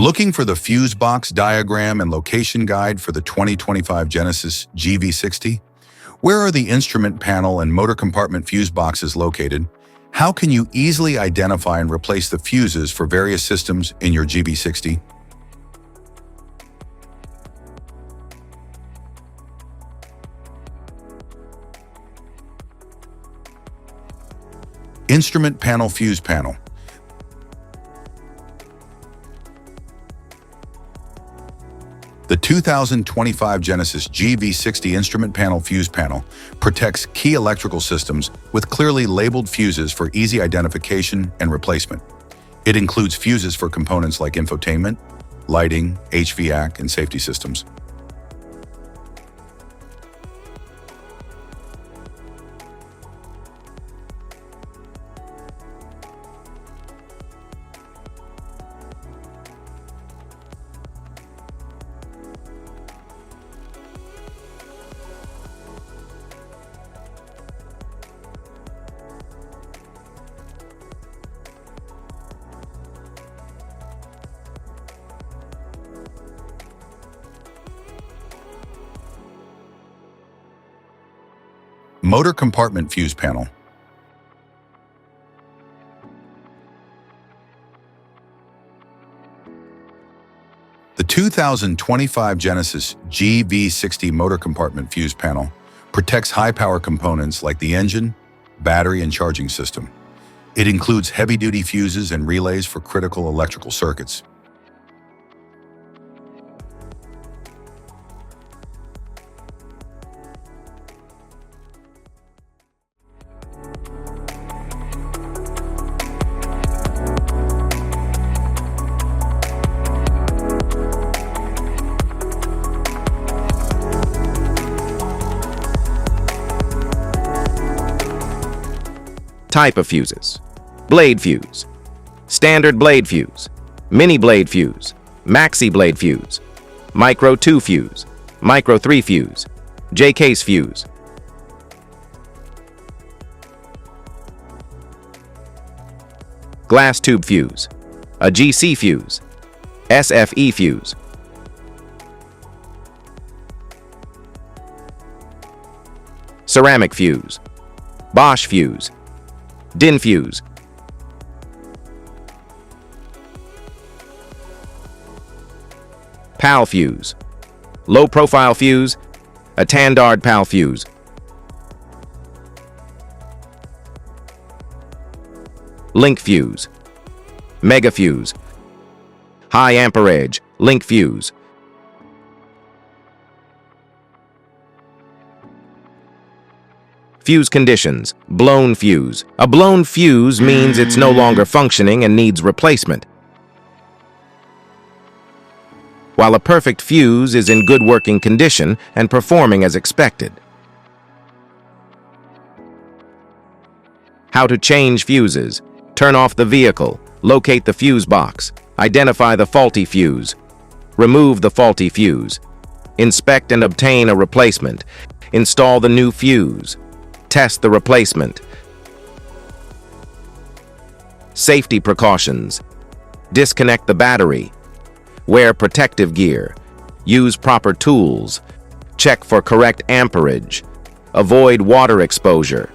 Looking for the fuse box diagram and location guide for the 2025 Genesis GV60? Where are the instrument panel and motor compartment fuse boxes located? How can you easily identify and replace the fuses for various systems in your GV60? Instrument panel fuse panel. The 2025 Genesis GV60 instrument panel fuse panel protects key electrical systems with clearly labeled fuses for easy identification and replacement. It includes fuses for components like infotainment, lighting, HVAC, and safety systems. Motor compartment fuse panel. The 2025 Genesis GV60 motor compartment fuse panel protects high-power components like the engine, battery, and charging system. It includes heavy-duty fuses and relays for critical electrical circuits. Type of fuses: blade fuse, standard blade fuse, mini blade fuse, maxi blade fuse, micro 2 fuse, micro 3 fuse, J-case fuse. Glass tube fuse, a GC fuse, SFE fuse. Ceramic fuse, Bosch fuse, DIN fuse. PAL fuse, low profile fuse, a Tandard PAL fuse. Link fuse, mega fuse, high amperage, link fuse. Fuse conditions: blown fuse. A blown fuse means it's no longer functioning and needs replacement, while a perfect fuse is in good working condition and performing as expected. How to change fuses: turn off the vehicle, locate the fuse box, identify the faulty fuse, remove the faulty fuse, inspect and obtain a replacement, install the new fuse, test the replacement. Safety precautions: disconnect the battery, wear protective gear, use proper tools, check for correct amperage, avoid water exposure.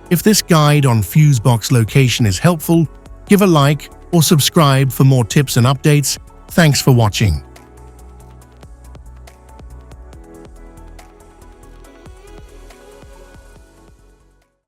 If this guide on fuse box location is helpful, give a like or subscribe for more tips and updates. Thanks for watching.